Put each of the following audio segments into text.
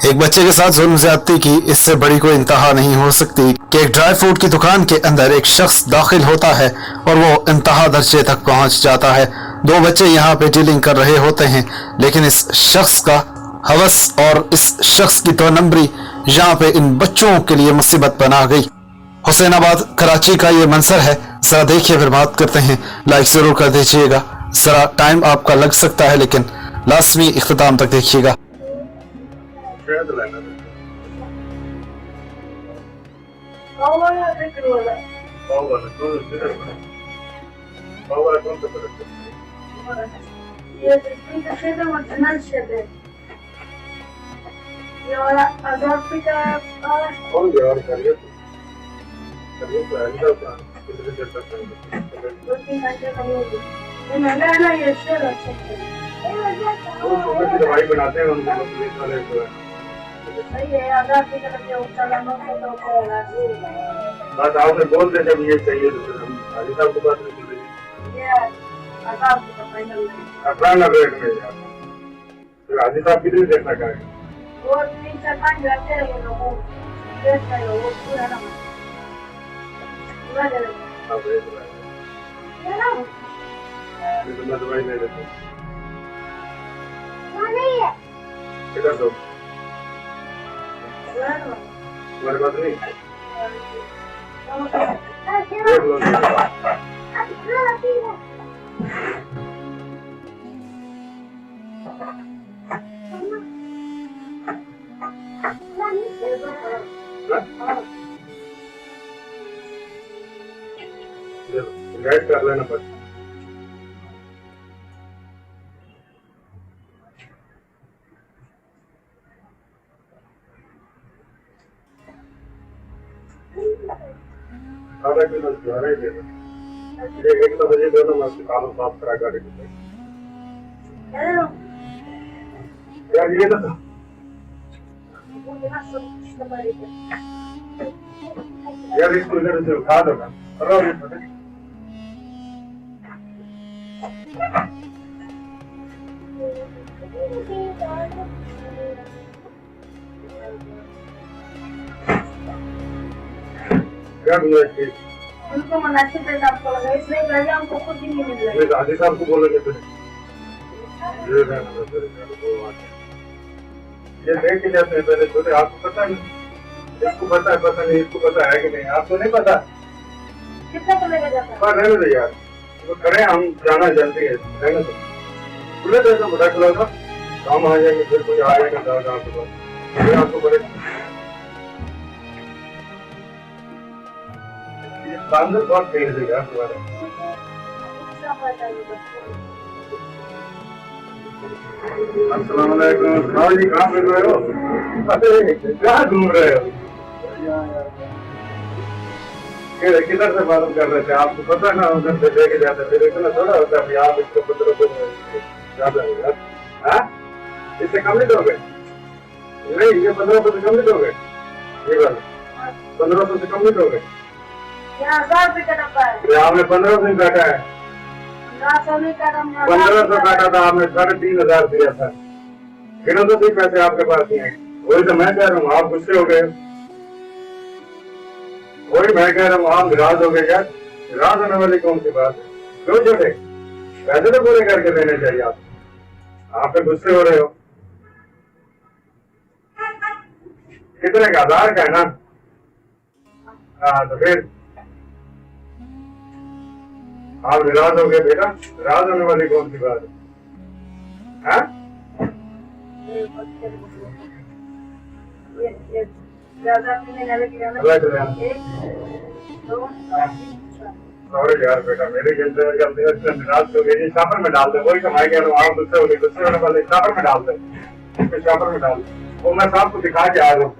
एक बच्चे के साथ जुल्म ज्यादती की इससे बड़ी कोई इंतहा नहीं हो सकती कि एक ड्राई फ्रूट की दुकान के अंदर एक शख्स दाखिल होता है और वो इंतहा दर्जे तक पहुंच जाता है। दो बच्चे यहाँ पे डीलिंग कर रहे होते हैं, लेकिन इस शख्स का हवस और इस शख्स की दो नंबरी यहाँ पे इन बच्चों के लिए मुसीबत बना गई। हुसैनाबाद कराची का ये मंजर है, जरा देखिए फिर बात करते हैं। लाइक जरूर कर दीजिएगा, जरा टाइम आपका लग सकता है लेकिन लाजमी इख्तिताम तक देखिएगा। दवाई बनाते हैं उनको पुलिस वाले बस आपने बोल दे जब ये चाहिए तो फिर हम हाजी साहब को बात नहीं बोलेंगे। 18 रेट में फिर हाजी साहब कितनी देखना चाहेंगे? मैं दवाई ले लेता हूँ। किधर दो तुम्हारे पास नहीं देख लो। गाइड कर लेना पड़ता। आधा किलो ज्वार ही देना, एक तो बजे दे दो, मैं उसके कानों साफ करा गाड़ी को। यार ये तो यार इसको इधर से उठा दो ना, करो ये पता नहीं। उनको मुनासिब रेट आपको लगा, इसलिए गाड़ियाँ हमको खुद ही नहीं मिल रही। हाजी साहब को बोलोगे फिर ये देख के जाते हैं पहले छोटे। आपको पता नहीं, इसको पता है, पता नहीं इसको पता है कि नहीं, आपको नहीं पता। कितना तो लेगा जाता है? पर रहने दो यार, तो करें हम, जाना जल्दी है, रहने दो। खुले दे तो बड़ा खुला था, काम आ जाएंगे, फिर कोई आएगा गाँव के पास, फिर आपको बड़े बांधर बहुत तेज देगा तुम्हारा। अस्सलामुअलैकुम। हाँ जी, कहाँ मिल रहे हो? कहाँ घूम रहे हो? किधर से मालूम कर रहे थे? आपको पता ना उधर से लेके जाते, फिर इतना थोड़ा होता है आप इसको 1500 ज्यादा होगा। हाँ, इससे कम नहीं दोगे? नहीं, ये 1500 से कम नहीं दोगे? ये वाला 1500 से कम नहीं दोगे? यहाँ 1000 रुपये का डब्बा है। आपने 1500 काटा है। 1500 काटा था आपने, 3500 दिया था। गिनो तो सही पैसे आपके पास नहीं है। वही तो मैं कह रहा हूँ, आप गुस्से हो गए। वही मैं कह रहा हूँ, आप नाराज हो गए। यार नाराज होने वाली कौन सी बात है? क्यों छोटे पैसे तो पूरे करके देने चाहिए। आप पे गुस्से हो रहे हो। कितने का? 1000 का है ना? हाँ, तो फिर आप निराश हो गए बेटा। निराश होने वाली कौन सी बात है? सॉरी यार बेटा, मेरी गलती है। निराश हो गई, शापर में डाल दे। वही तो मैं कह रहा हूँ, आप गुस्से हो गए, गुस्से होने वाले शापर में डाल दे, शापर में डाल दे। वो मैं साहब को दिखा के आया हूँ।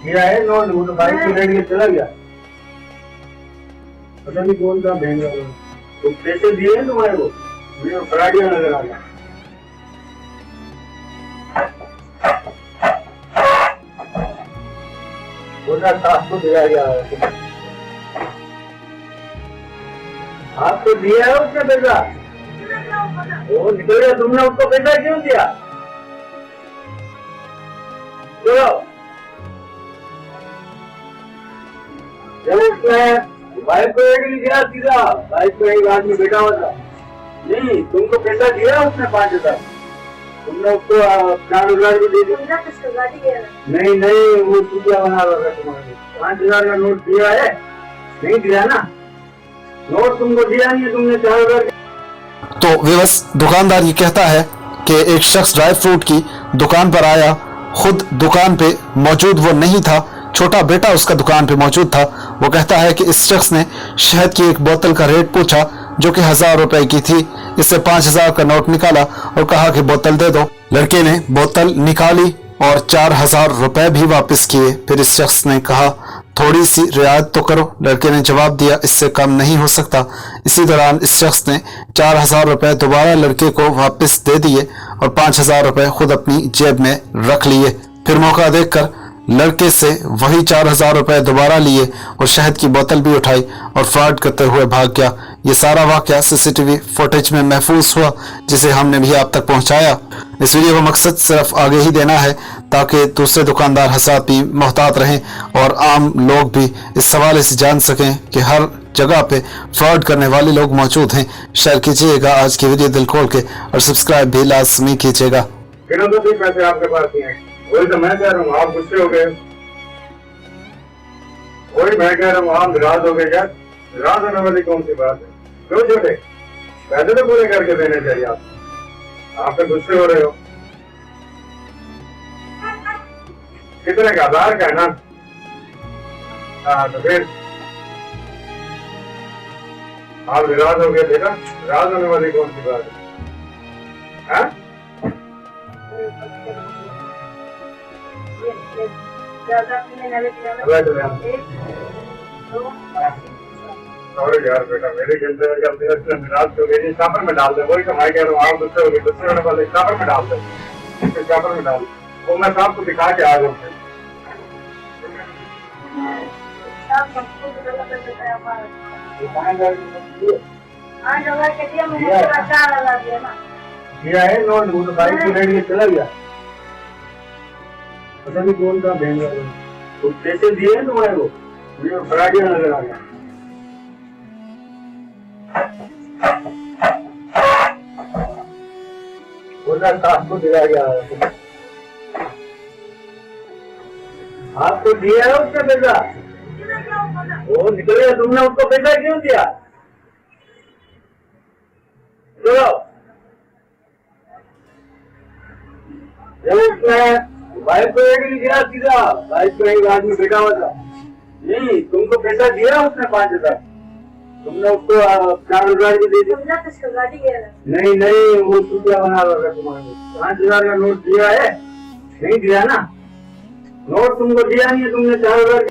दिया है नोट, वो तो बाइक को लेके चला गया। पता नहीं कौन सा भेजा। तो पैसे दिए हैं तुम्हारे को? मुझे फराडिया नजर आ गया। वो 700 दिया गया है। आपको दिया है उसने पैसा? वो निकल गया, तुमने उसको पैसा क्यों दिया? चलो जब उसने बाइक को एक नहीं दिया, सीधा बाइक को एक आदमी बैठा हुआ था। नहीं, तुमको पैसा दिया उसने 5,000, तुमने उसको 4,000 भी दे दिया। नहीं नहीं, वो चूतिया बना रहा था तुम्हारे। 5,000 का नोट दिया है? नहीं दिया ना, नोट तुमको दिया नहीं है, तुमने 4,000। तो विवश दुकानदार ये कहता है कि एक शख्स ड्राई फ्रूट की दुकान पर आया, खुद दुकान पे मौजूद वो नहीं था, छोटा बेटा उसका दुकान पे मौजूद था। वो कहता है कि इस शख्स ने शहद की एक बोतल का रेट पूछा जो कि 1,000 रुपए की थी। इससे 5,000 का नोट निकाला और कहा कि बोतल दे दो। लड़के ने बोतल निकाली और 4,000 रुपए भी वापस किए। फिर इस शख्स ने कहा थोड़ी सी रियायत तो करो। लड़के ने जवाब दिया इससे कम नहीं हो सकता। इसी दौरान इस शख्स ने 4,000 रुपए दोबारा लड़के को वापस दे दिए और 5,000 रुपए खुद अपनी जेब में रख लिए। फिर मौका देखकर लड़के से वही 4,000 रुपए दोबारा लिए और शहद की बोतल भी उठाई और फ्रॉड करते हुए भाग गया। ये सारा वाकया सीसीटीवी फुटेज में महफूज हुआ, जिसे हमने भी आप तक पहुंचाया। इस वीडियो का मकसद सिर्फ आगे ही देना है ताकि दूसरे दुकानदार हज़रात भी मोहतात रहें और आम लोग भी इस हवाले से जान सकें कि हर जगह पे फ्रॉड करने वाले लोग मौजूद हैं। शेयर कीजिएगा आज की वीडियो दिल खोल के और सब्सक्राइब भी लाजमी कीजिएगा। पैसे आपके पास नहीं है, वही तो मैं कह रहा हूँ, आप गुस्से हो गए। वही मैं कह रहा हूँ, आप नाराज हो गए। क्या नाराज होने वाली कौन सी बात है? क्यों छोटे, पैसे तो पूरे करके देने चाहिए। आप तो गुस्से हो रहे हो। कितने का? 1,000 का है ना? हाँ, तो फिर आप नाराज हो गए। देखा, नाराज होने वाली कौन सी बात है? हाँ? सॉरी यार बेटा, मेरे गिनते निराश हो गई। चापर में डाल दे, वही तो मैं कह रहा हूँ, आप गुस्से हो गए। गुस्से होने वाले चापर में डाल दे, चापर में डाल। वो मैं आपको दिखा के आ गया। दिया है नोट, वो तो बाइक की रेट में चला गया। पता नहीं कौन सा बैंक है, तो पैसे दिए हैं तुम्हारे को, मुझे फराडिया नजर आ गया। आपको दिया गया, आपको दिया है उसका पैसा? वो निकल गया, तुमने उसको पैसा क्यों दिया? चलो जब उसने बाइक को एक नहीं दिया, सीधा बाइक को एक आदमी बैठा हुआ था। नहीं, तुमको पैसा दिया उसने 5,000, तुमने उसको 4,000 भी दे दिया। नहीं नहीं, वो चूतिया बना रहा था तुम्हारे। 5,000 का नोट दिया है? नहीं दिया ना, नोट तुमको दिया नहीं है, तुमने 4,000